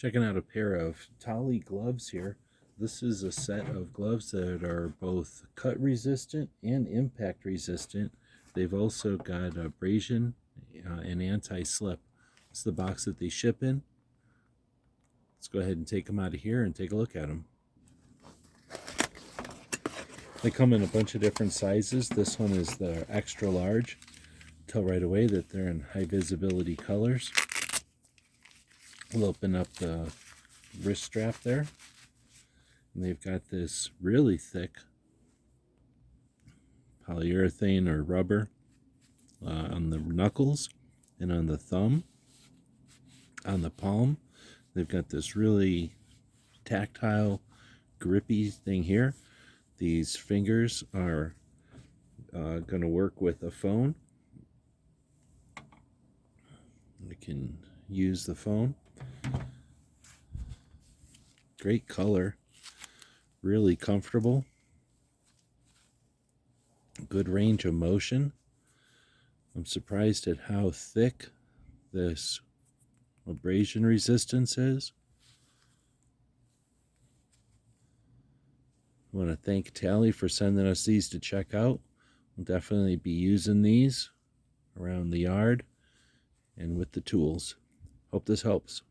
Checking out a pair of TAILI gloves here. This is a set of gloves that are both cut resistant and impact resistant. They've also got abrasion and anti-slip. It's the box that they ship in. Let's go ahead and take them out of here and take a look at them. They come in a bunch of different sizes. This one is the extra large. Tell right away that they're in high visibility colors. We'll open up the wrist strap there. And they've got this really thick polyurethane or rubber on the knuckles and on the thumb. On the palm, they've got this really tactile, grippy thing here. These fingers are going to work with a phone. I can use the phone. Great color, really comfortable, good range of motion. I'm surprised at how thick this abrasion resistance is. I want to thank TAILI for sending us these to check out. We'll definitely be using these around the yard and with the tools. Hope this helps.